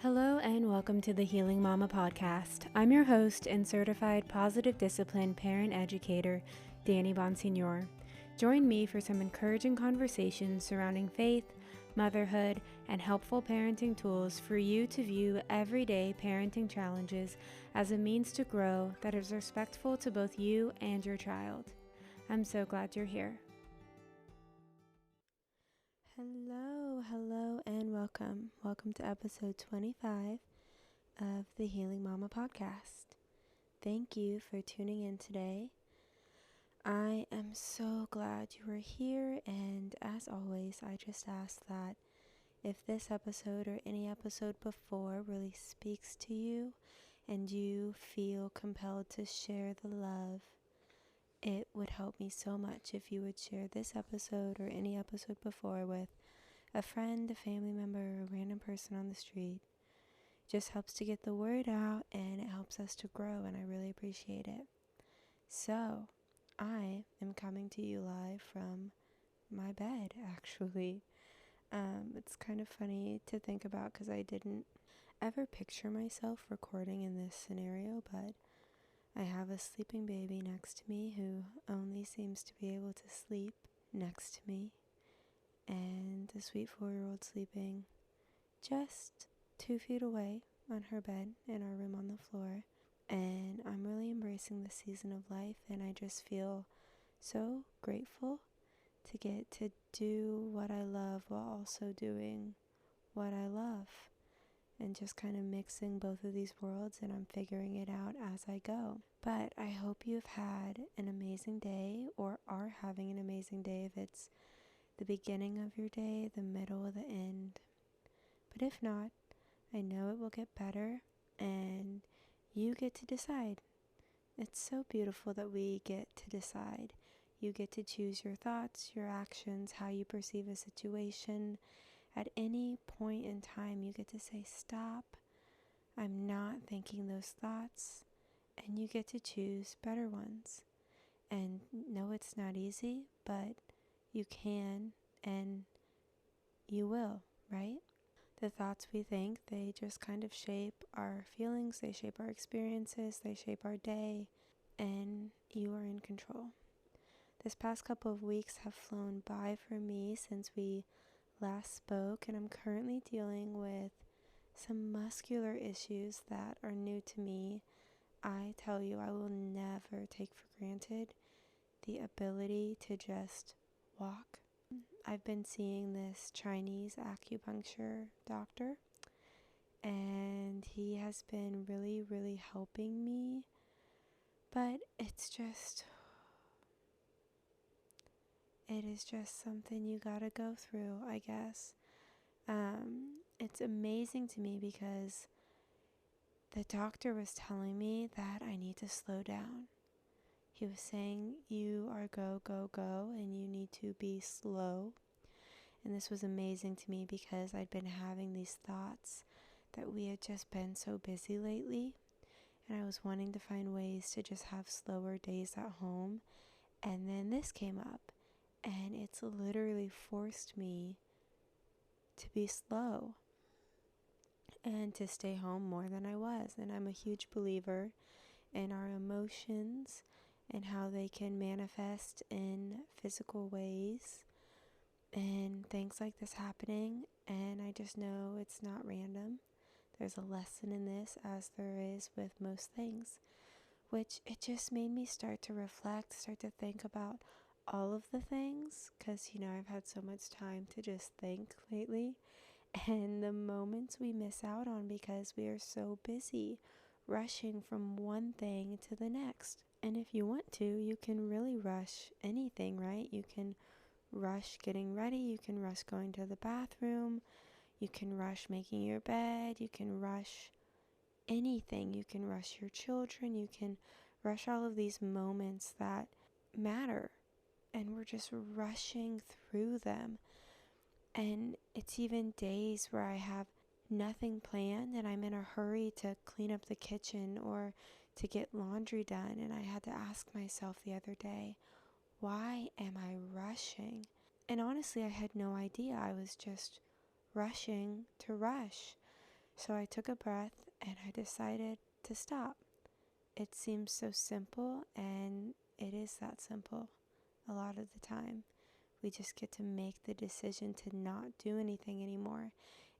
Hello and welcome to the Healing Mama podcast. I'm your host and certified positive discipline parent educator, Danny Bonsignor. Join me for some encouraging conversations surrounding faith, motherhood, and helpful parenting tools for you to view everyday parenting challenges as a means to grow that is respectful to both you and your child. I'm so glad you're here. Hello, and welcome. Welcome to episode 25 of the Healing Mama podcast. Thank you for tuning in today. I am so glad you are here, and as always, I just ask that if this episode or any episode before really speaks to you and you feel compelled to share the love, it would help me so much if you would share this episode or any episode before with a friend, a family member, or a random person on the street. It just helps to get the word out and it helps us to grow, and I really appreciate it. So, I am coming to you live from my bed, actually. It's kind of funny to think about because I didn't ever picture myself recording in this scenario, but I have a sleeping baby next to me who only seems to be able to sleep next to me, and a sweet 4-year-old sleeping just 2 feet away on her bed in our room on the floor. And I'm really embracing the season of life, and I just feel so grateful to get to do what I love while also doing what I love, and just kind of mixing both of these worlds, and I'm figuring it out as I go. But I hope you've had an amazing day or are having an amazing day if it's the beginning of your day, the middle, or the end. But if not, I know it will get better, and you get to decide. It's so beautiful that we get to decide. You get to choose your thoughts, your actions, how you perceive a situation. At any point in time, you get to say, stop, I'm not thinking those thoughts, and you get to choose better ones. And no, it's not easy, but you can and you will, right? The thoughts we think, they just kind of shape our feelings, they shape our experiences, they shape our day, and you are in control. This past couple of weeks have flown by for me since we last spoke, and I'm currently dealing with some muscular issues that are new to me. I tell you, I will never take for granted the ability to just walk. I've been seeing this Chinese acupuncture doctor, and he has been really, really helping me. But it is just something you gotta go through, I guess. It's amazing to me because the doctor was telling me that I need to slow down. He was saying, you are go, go, go, and you need to be slow. And this was amazing to me because I'd been having these thoughts that we had just been so busy lately. And I was wanting to find ways to just have slower days at home. And then this came up. And it's literally forced me to be slow and to stay home more than I was. And I'm a huge believer in our emotions and how they can manifest in physical ways and things like this happening. And I just know it's not random. There's a lesson in this, as there is with most things, which it just made me start to reflect, start to think about all of the things, because I've had so much time to just think lately, and the moments we miss out on because we are so busy rushing from one thing to the next. And if you want to, you can really rush anything, right? You can rush getting ready, you can rush going to the bathroom, you can rush making your bed, you can rush anything, you can rush your children, you can rush all of these moments that matter, and we're just rushing through them. And it's even days where I have nothing planned and I'm in a hurry to clean up the kitchen or to get laundry done, and I had to ask myself the other day, why am I rushing? And honestly, I had no idea. I was just rushing to rush. So I took a breath and I decided to stop. It seems so simple, and it is that simple a lot of the time. We just get to make the decision to not do anything anymore.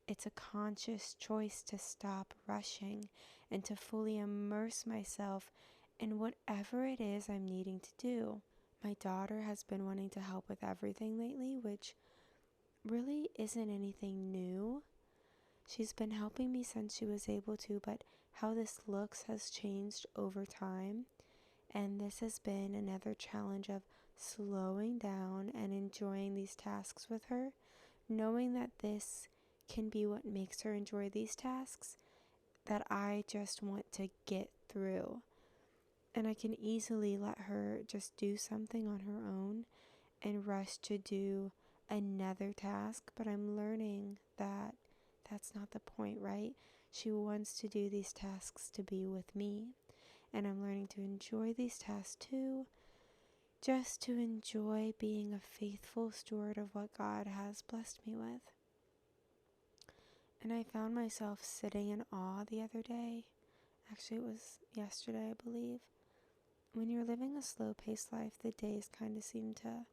It's a conscious choice to stop rushing and to fully immerse myself in whatever it is I'm needing to do. My daughter has been wanting to help with everything lately, which really isn't anything new. She's been helping me since she was able to, but how this looks has changed over time. And this has been another challenge of slowing down and enjoying these tasks with her, knowing that this can be what makes her enjoy these tasks that I just want to get through. And I can easily let her just do something on her own and rush to do another task, but I'm learning that that's not the point, right? She wants to do these tasks to be with me, and I'm learning to enjoy these tasks too, just to enjoy being a faithful steward of what God has blessed me with. And I found myself sitting in awe the other day. Actually, it was yesterday, I believe. When you're living a slow-paced life, the days kind of seem to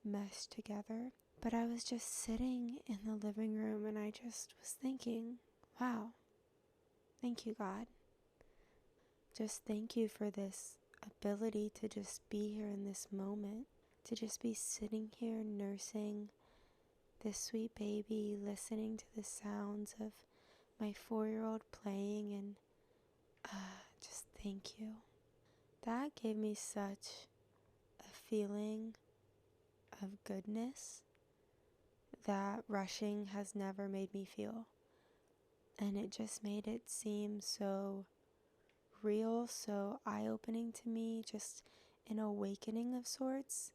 mesh together. But I was just sitting in the living room and I just was thinking, wow, thank you, God. Just thank you for this ability to just be here in this moment, to just be sitting here nursing this sweet baby, listening to the sounds of my 4-year-old playing, and just thank you. That gave me such a feeling of goodness that rushing has never made me feel. And it just made it seem so real, so eye-opening to me, just an awakening of sorts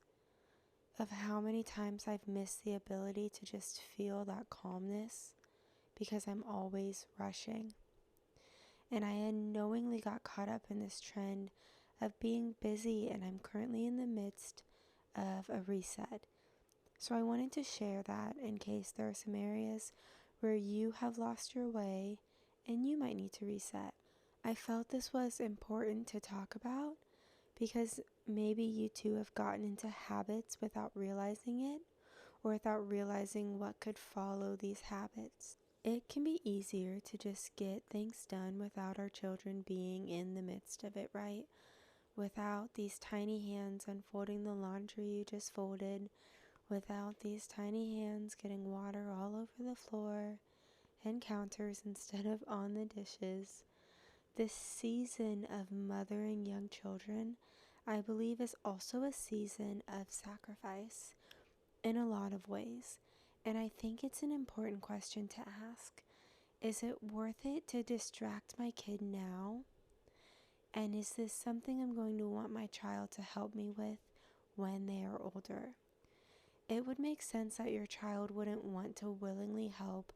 of how many times I've missed the ability to just feel that calmness because I'm always rushing. And I unknowingly got caught up in this trend of being busy, and I'm currently in the midst of a reset. So I wanted to share that in case there are some areas where you have lost your way and you might need to reset. I felt this was important to talk about because maybe you too have gotten into habits without realizing it, or without realizing what could follow these habits. It can be easier to just get things done without our children being in the midst of it, right? Without these tiny hands unfolding the laundry you just folded, without these tiny hands getting water all over the floor and counters instead of on the dishes. This season of mothering young children, I believe, is also a season of sacrifice in a lot of ways. And I think it's an important question to ask. Is it worth it to distract my kid now? And is this something I'm going to want my child to help me with when they are older? It would make sense that your child wouldn't want to willingly help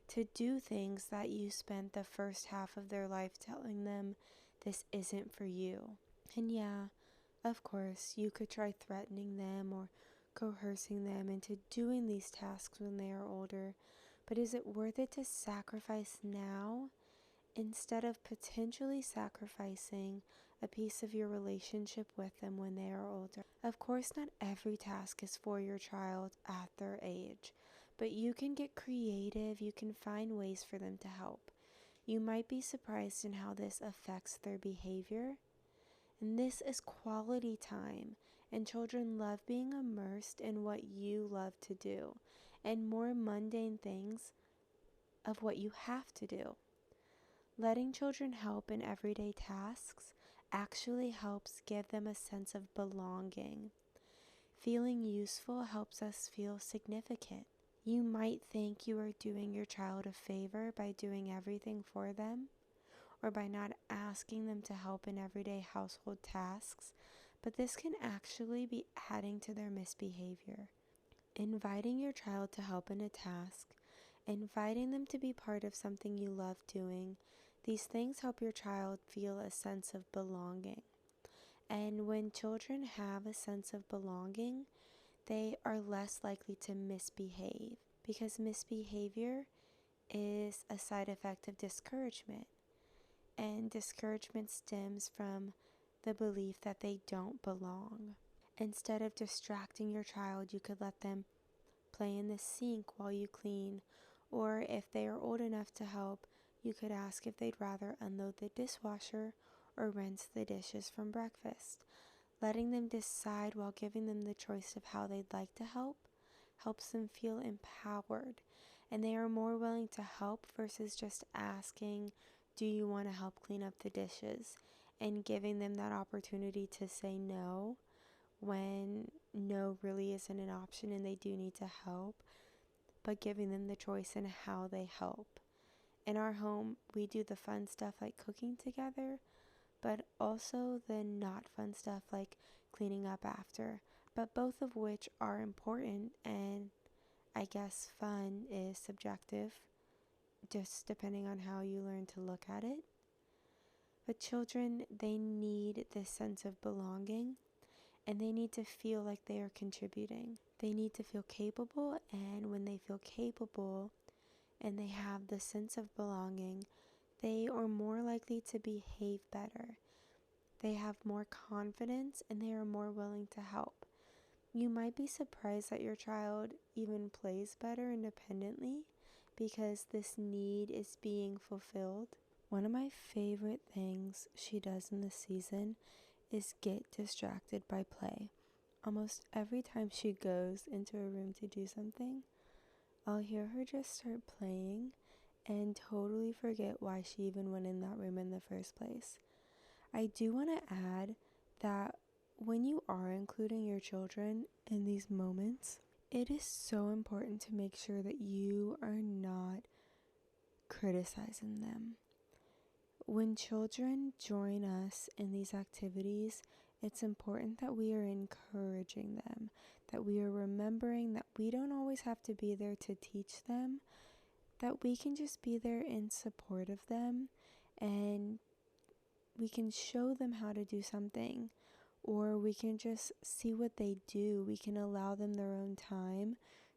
to do things that you spent the first half of their life telling them this isn't for you. And yeah, of course, you could try threatening them or coercing them into doing these tasks when they are older, but is it worth it to sacrifice now instead of potentially sacrificing a piece of your relationship with them when they are older? Of course, not every task is for your child at their age, but you can get creative, you can find ways for them to help. You might be surprised in how this affects their behavior. And this is quality time, and children love being immersed in what you love to do, and more mundane things of what you have to do. Letting children help in everyday tasks actually helps give them a sense of belonging. Feeling useful helps us feel significant. You might think you are doing your child a favor by doing everything for them, or by not asking them to help in everyday household tasks, but this can actually be adding to their misbehavior. Inviting your child to help in a task, inviting them to be part of something you love doing, these things help your child feel a sense of belonging. And when children have a sense of belonging, they are less likely to misbehave, because misbehavior is a side effect of discouragement. And discouragement stems from the belief that they don't belong. Instead of distracting your child, you could let them play in the sink while you clean. Or if they are old enough to help, you could ask if they'd rather unload the dishwasher or rinse the dishes from breakfast. Letting them decide while giving them the choice of how they'd like to help helps them feel empowered, and they are more willing to help versus just asking, "Do you want to help clean up the dishes?" and giving them that opportunity to say no when no really isn't an option and they do need to help, but giving them the choice in how they help. In our home, we do the fun stuff like cooking together, but also the not fun stuff like cleaning up after, but both of which are important, and I guess fun is subjective, just depending on how you learn to look at it. But children, they need this sense of belonging, and they need to feel like they are contributing. They need to feel capable, and when they feel capable and they have the sense of belonging, they are more likely to behave better. They have more confidence, and they are more willing to help. You might be surprised that your child even plays better independently because this need is being fulfilled. One of my favorite things she does in this season is get distracted by play. Almost every time she goes into a room to do something, I'll hear her just start playing and totally forget why she even went in that room in the first place. I do want to add that when you are including your children in these moments, it is so important to make sure that you are not criticizing them. When children join us in these activities, it's important that we are encouraging them, that we are remembering that we don't always have to be there to teach them, that we can just be there in support of them, and we can show them how to do something, or we can just see what they do. We can allow them their own time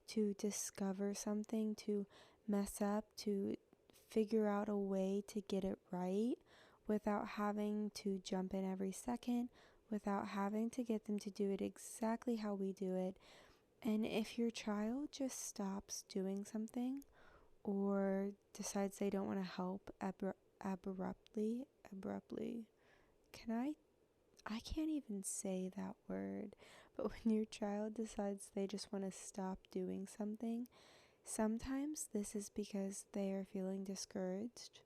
to discover something, to mess up, to figure out a way to get it right without having to jump in every second, without having to get them to do it exactly how we do it. And if your child just stops doing something or decides they don't want to help abruptly, I can't even say that word, but when your child decides they just want to stop doing something, sometimes this is because they are feeling discouraged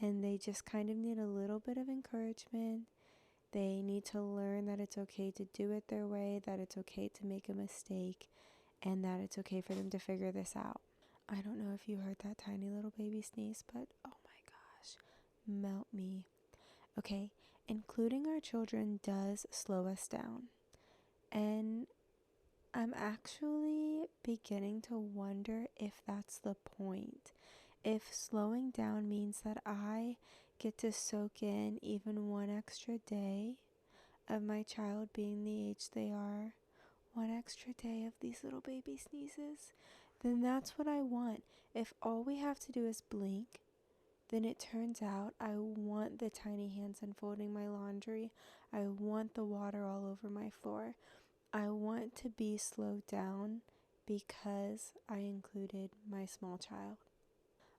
and they just kind of need a little bit of encouragement. They need to learn that it's okay to do it their way, that it's okay to make a mistake, and that it's okay for them to figure this out. I don't know if you heard that tiny little baby sneeze, but oh my gosh, melt me. Okay, including our children does slow us down. And I'm actually beginning to wonder if that's the point. If slowing down means that I get to soak in even one extra day of my child being the age they are, one extra day of these little baby sneezes, then that's what I want. If all we have to do is blink, then it turns out I want the tiny hands unfolding my laundry. I want the water all over my floor. I want to be slowed down because I included my small child.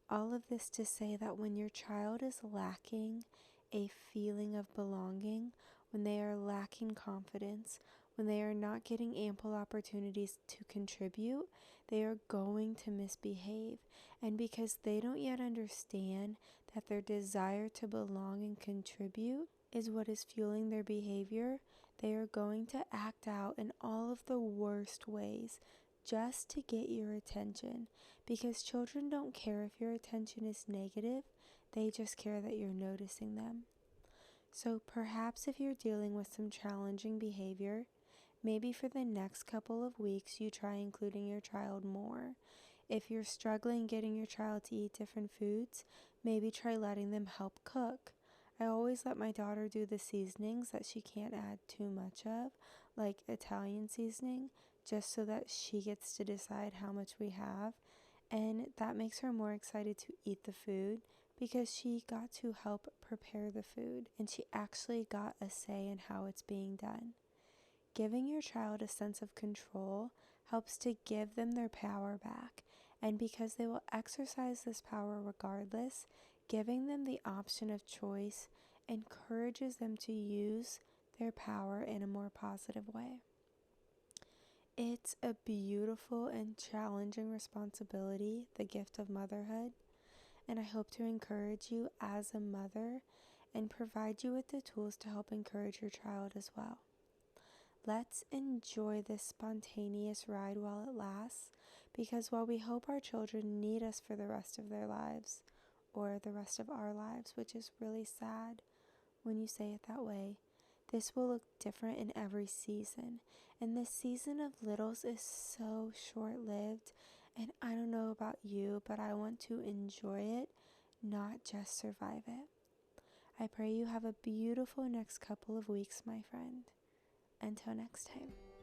All of this to say that when your child is lacking a feeling of belonging, when they are lacking confidence, when they are not getting ample opportunities to contribute, they are going to misbehave. And because they don't yet understand that their desire to belong and contribute is what is fueling their behavior, they are going to act out in all of the worst ways just to get your attention. Because children don't care if your attention is negative, they just care that you're noticing them. So perhaps if you're dealing with some challenging behavior, maybe for the next couple of weeks you try including your child more. If you're struggling getting your child to eat different foods, maybe try letting them help cook. I always let my daughter do the seasonings that she can't add too much of, like Italian seasoning, just so that she gets to decide how much we have. And that makes her more excited to eat the food because she got to help prepare the food and she actually got a say in how it's being done. Giving your child a sense of control helps to give them their power back, and because they will exercise this power regardless, giving them the option of choice encourages them to use their power in a more positive way. It's a beautiful and challenging responsibility, the gift of motherhood, and I hope to encourage you as a mother and provide you with the tools to help encourage your child as well. Let's enjoy this spontaneous ride while it lasts, because while we hope our children need us for the rest of their lives, or the rest of our lives, which is really sad when you say it that way, this will look different in every season. And this season of littles is so short-lived, and I don't know about you, but I want to enjoy it, not just survive it. I pray you have a beautiful next couple of weeks, my friend. Until next time.